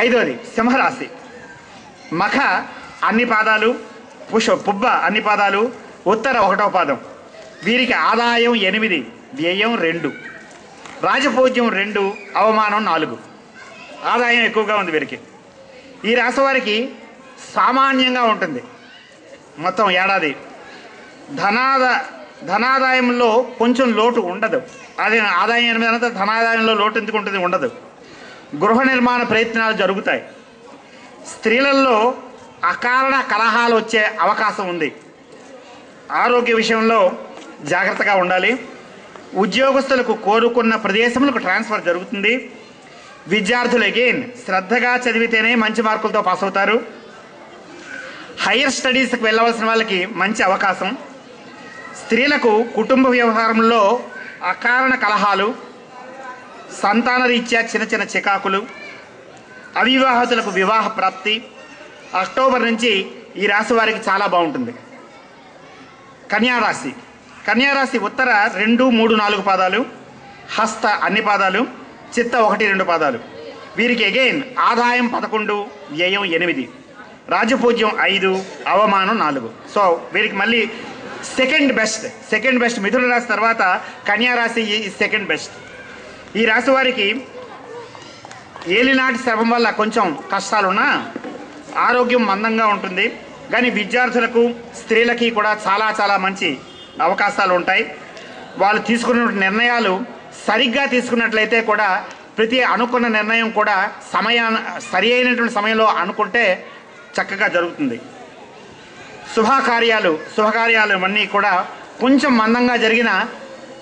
ఐదోది సింహరాశి. మఖ అన్ని పాదాలు, పుబ్బ అన్ని పాదాలు, ఉత్తర 1వ పాదం. వీరికి ఆదాయం 8, వ్యయం 2, రాజపూజ్యం 2, అవమానం 4. ఆదాయం ఎక్కువగా ఉంది వీరికి. ఈ రాశి వారికి సామాన్యంగా ఉంటుంది మొత్తం ఏడాది. ధనాదాయంలో కొంచెం లోటు ఉండదు. అదే ఆదాయం 8 అంతా ధనాదాయంలో లోటు ఎందుకు ఉంటుంది? ఉండదు. గృహ నిర్మాణ ప్రయత్నాలు జరుగుతాయి. స్త్రీలలో అకారణ కలహాలు వచ్చే అవకాశం ఉంది. ఆరోగ్య విషయంలో జాగ్రత్తగా ఉండాలి. ఉద్యోగస్తులకు కోరుకున్న ప్రదేశములకు ట్రాన్స్ఫర్ జరుగుతుంది. విద్యార్థులు అగైన్ శ్రద్ధగా చదివితేనే మంచి మార్కులతో పాస్ అవుతారు. హైయర్ స్టడీస్కి వెళ్ళవలసిన వాళ్ళకి మంచి అవకాశం. స్త్రీలకు కుటుంబ వ్యవహారంలో అకారణ కలహాలు, సంతాన రీత్యా చిన్న చిన్న చికాకులు, అవివాహితులకు వివాహ ప్రాప్తి. అక్టోబర్ నుంచి ఈ రాశి వారికి చాలా బాగుంటుంది. కన్యారాశి. కన్యారాశి ఉత్తర 2, 3, 4 పాదాలు, హస్త అన్ని పాదాలు, చిత్త 1, 2 పాదాలు. వీరికి అగైన్ ఆదాయం 11, వ్యయం 8, రాజపూజ్యం 5, అవమానం 4. సో వీరికి మళ్ళీ సెకండ్ బెస్ట్. మిథున రాశి తర్వాత కన్యారాశి సెకండ్ బెస్ట్. ఈ రాశి వారికి ఏలినాటి శ్రమం వల్ల కొంచెం కష్టాలున్నా ఆరోగ్యం మందంగా ఉంటుంది. కానీ విద్యార్థులకు, స్త్రీలకి కూడా చాలా చాలా మంచి అవకాశాలు ఉంటాయి. వాళ్ళు తీసుకున్న నిర్ణయాలు సరిగ్గా తీసుకున్నట్లయితే కూడా ప్రతి అనుకున్న నిర్ణయం కూడా సరి అయినటువంటి సమయంలో అనుకుంటే చక్కగా జరుగుతుంది. శుభకార్యాలు అన్నీ కూడా కొంచెం మందంగా జరిగిన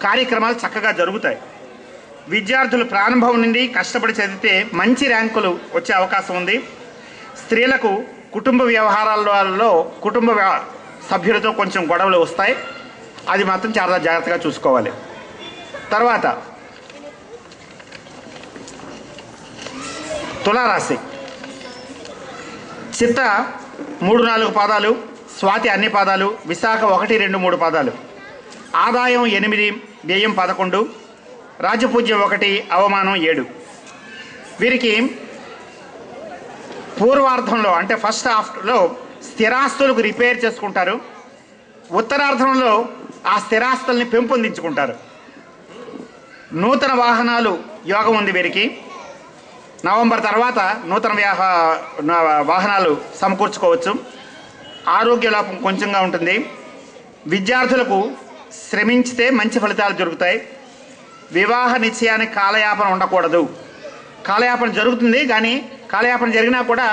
కార్యక్రమాలు చక్కగా జరుగుతాయి. విద్యార్థులు ప్రారంభం నుండి కష్టపడి చదివితే మంచి ర్యాంకులు వచ్చే అవకాశం ఉంది. స్త్రీలకు కుటుంబ వ్యవహారాలలో కుటుంబ సభ్యులతో కొంచెం గొడవలు వస్తాయి. అది మాత్రం చాలా జాగ్రత్తగా చూసుకోవాలి. తర్వాత తులారాశి. చిత్త 3, 4 పాదాలు, స్వాతి అన్ని పాదాలు, విశాఖ 1, 2, 3 పాదాలు. ఆదాయం 8, వ్యయం 11, రాజపూజ్యం 1, అవమానం 7. వీరికి పూర్వార్ధంలో అంటే ఫస్ట్ హాఫ్లో స్థిరాస్తులకు రిపేర్ చేసుకుంటారు. ఉత్తరార్ధంలో ఆ స్థిరాస్తుల్ని పెంపొందించుకుంటారు. నూతన వాహనాలు యోగం ఉంది వీరికి. నవంబర్ తర్వాత నూతన వాహనాలు సమకూర్చుకోవచ్చు. ఆరోగ్య లోపం కొంచెంగా ఉంటుంది. విద్యార్థులకు శ్రమించితే మంచి ఫలితాలు జరుగుతాయి. వివాహ నిశ్చయానికి కాలయాపన ఉండకూడదు. కాలయాపన జరుగుతుంది, కానీ కాలయాపన జరిగినా కూడా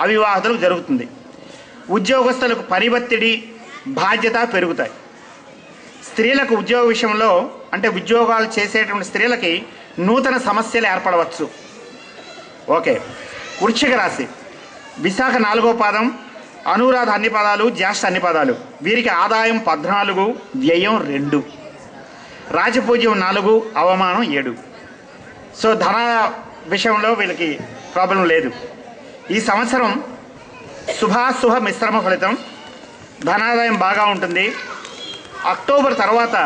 అవివాహితులకు జరుగుతుంది. ఉద్యోగస్తులకు పరివత్తిడి, బాధ్యత పెరుగుతాయి. స్త్రీలకు ఉద్యోగ విషయంలో అంటే ఉద్యోగాలు చేసేటువంటి స్త్రీలకి నూతన సమస్యలు ఏర్పడవచ్చు. ఓకే. వృశ్చిక రాశి. విశాఖ 4వ పాదం, అనురాధ అన్ని పాదాలు, జ్యేష్ఠ అన్ని పాదాలు. వీరికి ఆదాయం 14, వ్యయం 2, రాజపూజ్యం 4, అవమానం 7. సో ధన విషయంలో వీళ్ళకి ప్రాబ్లం లేదు. ఈ సంవత్సరం శుభాశుభ మిశ్రమ ఫలితం. ధనాదాయం బాగా ఉంటుంది. అక్టోబర్ తర్వాత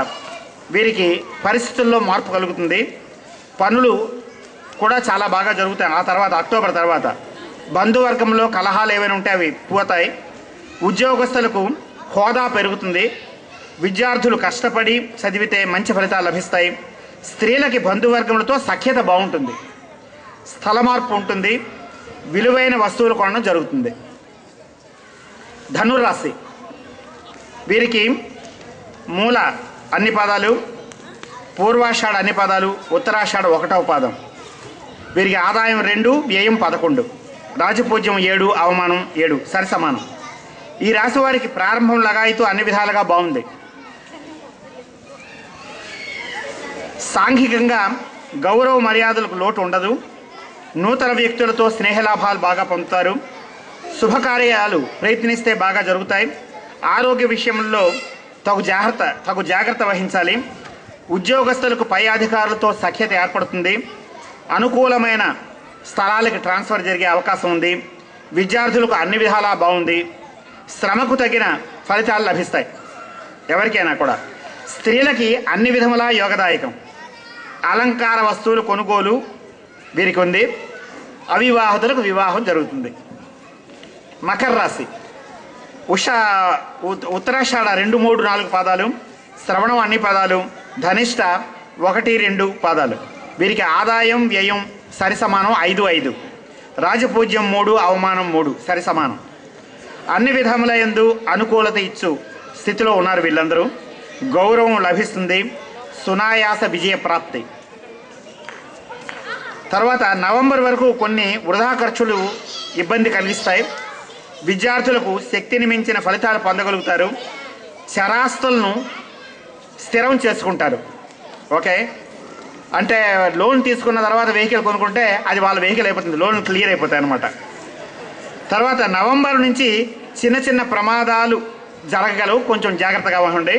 వీరికి పరిస్థితుల్లో మార్పు కలుగుతుంది. పనులు కూడా చాలా బాగా జరుగుతాయి. ఆ తర్వాత అక్టోబర్ తర్వాత బంధువర్గంలో కలహాలు ఏమైనా ఉంటే అవి పోతాయి. ఉద్యోగస్తులకు హోదా పెరుగుతుంది. విద్యార్థులు కష్టపడి చదివితే మంచి ఫలితాలు లభిస్తాయి. స్త్రీలకి బంధువర్గములతో సఖ్యత బాగుంటుంది. స్థల మార్పు ఉంటుంది. విలువైన వస్తువులు కొనడం జరుగుతుంది. ధనుర్రాశి. వీరికి మూల అన్ని పాదాలు, పూర్వాషాఢ అన్ని పాదాలు, ఉత్తరాషాఢ 1వ పాదం. వీరికి ఆదాయం 2, వ్యయం 11, రాజపూజ్యం 7, అవమానం 7, సరి సమానం. ఈ రాశి వారికి ప్రారంభం లగాయితూ అన్ని విధాలుగా బాగుంది. సాంఘికంగా గౌరవ మర్యాదలకు లోటు ఉండదు. నూతన వ్యక్తులతో స్నేహలాభాలు బాగా పొందుతారు. శుభకార్యాలు ప్రయత్నిస్తే బాగా జరుగుతాయి. ఆరోగ్య విషయంలో తగు జాగ్రత్త వహించాలి. ఉద్యోగస్తులకు పై అధికారులతో సఖ్యత ఏర్పడుతుంది. అనుకూలమైన స్థలాలకు ట్రాన్స్ఫర్ జరిగే అవకాశం ఉంది. విద్యార్థులకు అన్ని విధాలా బాగుంది. శ్రమకు తగిన ఫలితాలు లభిస్తాయి ఎవరికైనా కూడా. స్త్రీలకి అన్ని విధములా యోగదాయకం. అలంకార వస్తువులు కొనుగోలు వీరికి ఉంది. అవివాహితులకు వివాహం జరుగుతుంది. మకర రాశి ఉత్తరాషాఢ 2, 3, 4 పాదాలు, శ్రవణం అన్ని పాదాలు, ధనిష్ట 1, 2 పాదాలు. వీరికి ఆదాయం వ్యయం సరి సమానం 5, 5. రాజపూజ్యం 3, అవమానం 3 సరి సమానం. అన్ని విధముల యందు అనుకూలత ఇచ్చు స్థితిలో ఉన్నారు వీళ్ళందరూ. గౌరవం లభిస్తుంది, సునాయాస విజయ ప్రాప్తి. తర్వాత నవంబర్ వరకు కొన్ని వృధా ఖర్చులు ఇబ్బంది కలిగిస్తాయి. విద్యార్థులకు శక్తిని మించిన ఫలితాలు పొందగలుగుతారు. చరాస్తులను స్థిరం చేసుకుంటారు. ఓకే, అంటే లోన్ తీసుకున్న తర్వాత వెహికల్ కొనుక్కుంటే అది వాళ్ళ వెహికల్ అయిపోతుంది, లోన్ క్లియర్ అయిపోతాయి అన్నమాట. తర్వాత నవంబర్ నుంచి చిన్న చిన్న ప్రమాదాలు జరగగలవు, కొంచెం జాగ్రత్తగా ఉండండి.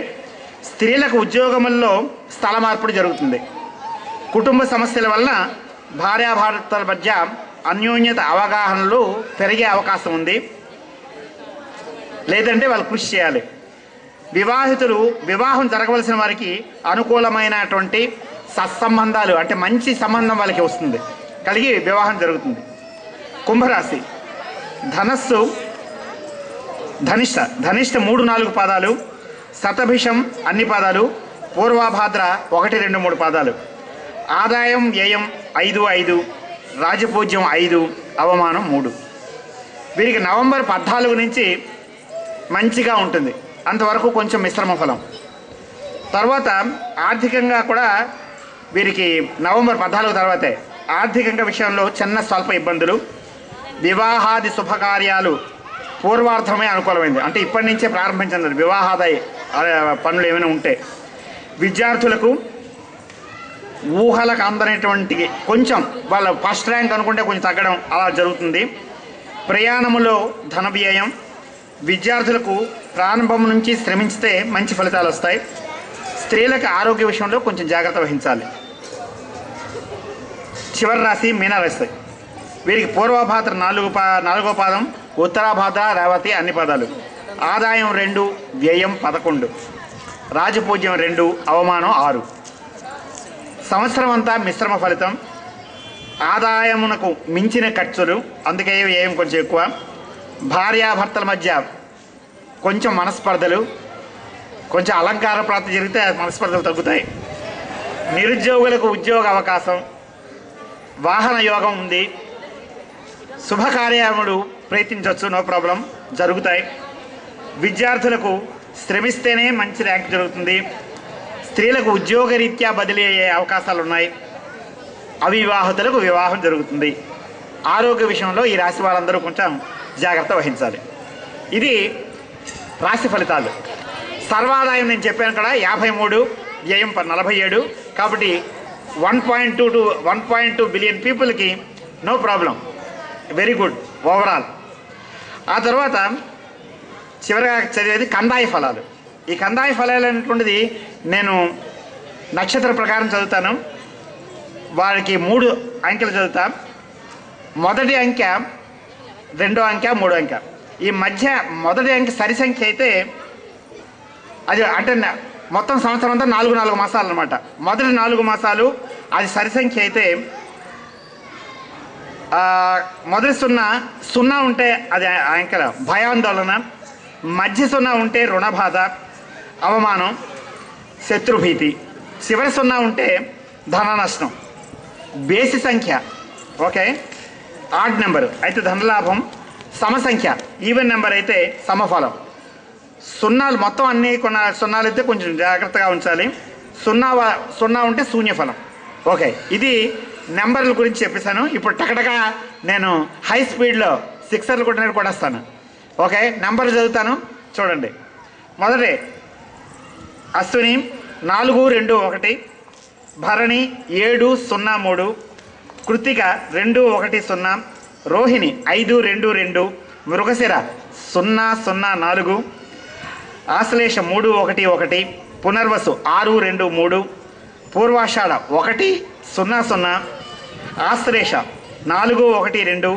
స్త్రీలకు ఉద్యోగముల్లో స్థల మార్పిడి జరుగుతుంది. కుటుంబ సమస్యల వలన భార్యాభర్తల మధ్య అన్యోన్యత అవగాహనలు పెరిగే అవకాశం ఉంది, లేదంటే వాళ్ళు కృషి చేయాలి. వివాహితులు వివాహం జరగవలసిన వారికి అనుకూలమైనటువంటి సత్సంబంధాలు అంటే మంచి సంబంధం వాళ్ళకి వస్తుంది, కలిగి వివాహం జరుగుతుంది. కుంభరాశి ధనిష్ట 3, 4 పాదాలు, శతభిషం అన్ని పాదాలు, పూర్వభాద్ర 1, 2, 3 పాదాలు. ఆదాయం వ్యయం 5, 5. రాజపూజ్యం 5, అవమానం 3. వీరికి నవంబర్ 14 నుంచి మంచిగా ఉంటుంది, అంతవరకు కొంచెం మిశ్రమ ఫలం. తర్వాత ఆర్థికంగా కూడా వీరికి నవంబర్ 14 తర్వాతే ఆర్థికంగా విషయంలో చిన్న స్వల్ప ఇబ్బందులు. వివాహాది శుభకార్యాలు పూర్వార్థమే అనుకూలమైంది, అంటే ఇప్పటి నుంచే ప్రారంభించండి వివాహాదాయ పనులు ఏమైనా ఉంటే. విద్యార్థులకు ఊహలకు అందనేటువంటి కొంచెం వాళ్ళ ఫస్ట్ ర్యాంక్ అనుకుంటే కొంచెం తగ్గడం అలా జరుగుతుంది. ప్రయాణములో ధన వ్యయం. విద్యార్థులకు ప్రారంభం నుంచి శ్రమించితే మంచి ఫలితాలు వస్తాయి. స్త్రీలకు ఆరోగ్య విషయంలో కొంచెం జాగ్రత్త వహించాలి. చివరి రాశి మీనరాశి. వీరికి పూర్వభాద్ర 4వ పాదం, ఉత్తరాభాద్ర రేవతి అన్ని పాదాలు. ఆదాయం 2, వ్యయం 11. రాజపూజ్యం 2, అవమానం 6. సంవత్సరం అంతా మిశ్రమ ఫలితం. ఆదాయమునకు మించిన ఖర్చులు, అందుకే వ్యయం కొంచెం ఎక్కువ. భార్యాభర్తల మధ్య కొంచెం మనస్పర్ధలు, కొంచెం అలంకార ప్రాప్తి జరిగితే మనస్పర్ధలు తగ్గుతాయి. నిరుద్యోగులకు ఉద్యోగ అవకాశం, వాహన యోగం ఉంది. శుభకార్యములు ప్రయత్నించవచ్చు, నో ప్రాబ్లం, జరుగుతాయి. విద్యార్థులకు శ్రమిస్తేనే మంచి ర్యాంక్ జరుగుతుంది. స్త్రీలకు ఉద్యోగరీత్యా బదిలీ అయ్యే అవకాశాలు ఉన్నాయి. అవివాహితులకు వివాహం జరుగుతుంది. ఆరోగ్య విషయంలో ఈ రాశి వాళ్ళందరూ కొంచెం జాగ్రత్త వహించాలి. ఇది రాశి ఫలితాలు. సర్వాదాయం నేను చెప్పాను కదా 53, వ్యయం 47. కాబట్టి 1.2 బిలియన్ పీపుల్కి no problem, very good overall. ఆ తర్వాత చివరిగా చదివేది కందాయ ఫలాలు. ఈ కందాయ ఫలాలు అనేటువంటిది నేను నక్షత్ర ప్రకారం చదువుతాను. వారికి 3 అంకెలు చదువుతా. మొదటి అంకె, 2వ అంకె, 3వ అంకె. ఈ మధ్య మొదటి అంకె సరి సంఖ్య అయితే అది అంటే మొత్తం సంవత్సరం అంతా 4 మాసాలు అనమాట. మొదటి 4 మాసాలు అది సరి సంఖ్య అయితే మొదటి 0 ఉంటే అది అంకెల భయాందోళన, మధ్య 0 ఉంటే రుణబాధ, అవమానం, శత్రుభీతి, చివరి 0 ఉంటే ధన నష్టం. బేసి సంఖ్య ఓకే, ఆడ్ నెంబర్ అయితే ధనలాభం, సమసంఖ్య ఈవెన్ నెంబర్ అయితే సమఫలం. 0 మొత్తం అన్నీ కొన్ని 0 అయితే కొంచెం జాగ్రత్తగా ఉంచాలి. 0 ఉంటే శూన్యఫలం. ఓకే, ఇది నెంబర్ల గురించి చెప్పేశాను. ఇప్పుడు టకటక నేను హై స్పీడ్లో సిక్సర్లు కొట్టేస్తాను. ఓకే, నెంబర్లు చదువుతాను చూడండి. మొదటి అశ్విని 4, 2, 1, భరణి 7, 0, 3, కృతిక 2, 1, 0, రోహిణి 5, 2, 2, మృగశిర 0, 0, 4, ఆశ్లేష 3, 1, 1, పునర్వసు 6, 2, 3, పూర్వాషాఢ 1, 0, 0, ఆశ్లేష 4, 1, 2,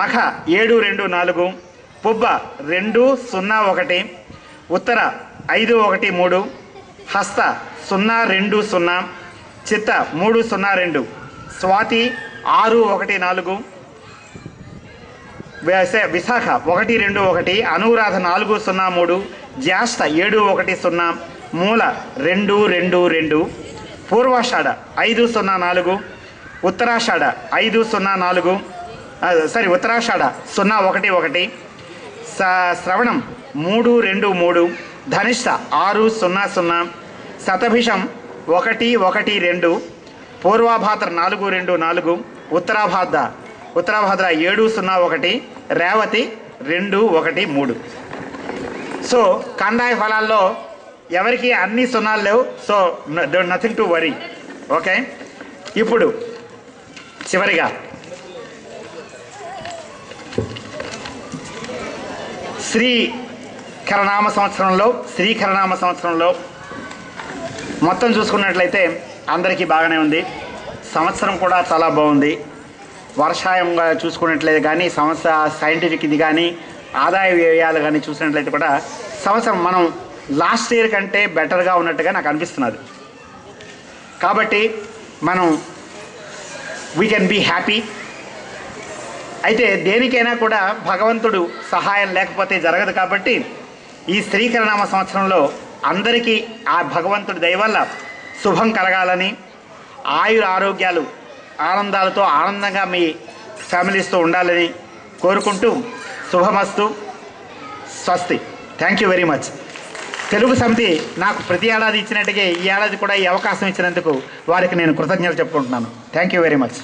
మఖ 7, 2, 4, పుబ్బ 2, 0, 1, ఉత్తర 5, 1, 3, హస్త 0, 2, 0, చిత్త 3, 0, 2, స్వాతి 6, 1, 4, విశాఖ 121, అనురాధ 403, జ్యేష్ఠ 710, మూల 222, పూర్వాషాఢ 504, ఉత్తరాషాఢ 504, ఉత్తరాషాఢ 011, శ్రవణం 323, ధనిష్ట 600, శతభిషం 112, పూర్వాభాద్ర 424, ఉత్తరాభాద్ర 701, రేవతి 213. సో కందాయ ఫలాల్లో ఎవరికి అన్ని సున్నాలు లేవు. So nothing to worry. Okay, ఇప్పుడు చివరిగా శ్రీకరనామ సంవత్సరంలో మొత్తం చూసుకున్నట్లయితే అందరికీ బాగానే ఉంది. సంవత్సరం కూడా చాలా బాగుంది. వర్షాయంగా చూసుకున్నట్లయితే కానీ, సైంటిఫిక్ ఇది కానీ, ఆదాయ వ్యయాలు కానీ చూసినట్లయితే కూడా సంవత్సరం మనం లాస్ట్ ఇయర్ కంటే బెటర్గా ఉన్నట్టుగా నాకు అనిపిస్తున్నది. కాబట్టి మనం వీ కెన్ బీ హ్యాపీ. అయితే దేనికైనా కూడా భగవంతుడు సహాయం లేకపోతే జరగదు. కాబట్టి ఈ శ్రీకరనామ సంవత్సరంలో అందరికీ ఆ భగవంతుడి దయ వల్ల శుభం కలగాలని, ఆయుర ఆరోగ్యాలు ఆనందాలతో ఆనందంగా మీ ఫ్యామిలీస్తో ఉండాలని కోరుకుంటూ శుభమస్తు. స్వస్తి. Thank you very much. Telugu సమితి నాకు ప్రతి ఏడాది ఇచ్చినట్టుగా ఈ ఏడాది కూడా ఈ అవకాశం ఇచ్చినందుకు వారికి నేను కృతజ్ఞతలు చెప్పుకుంటున్నాను. Thank you very much.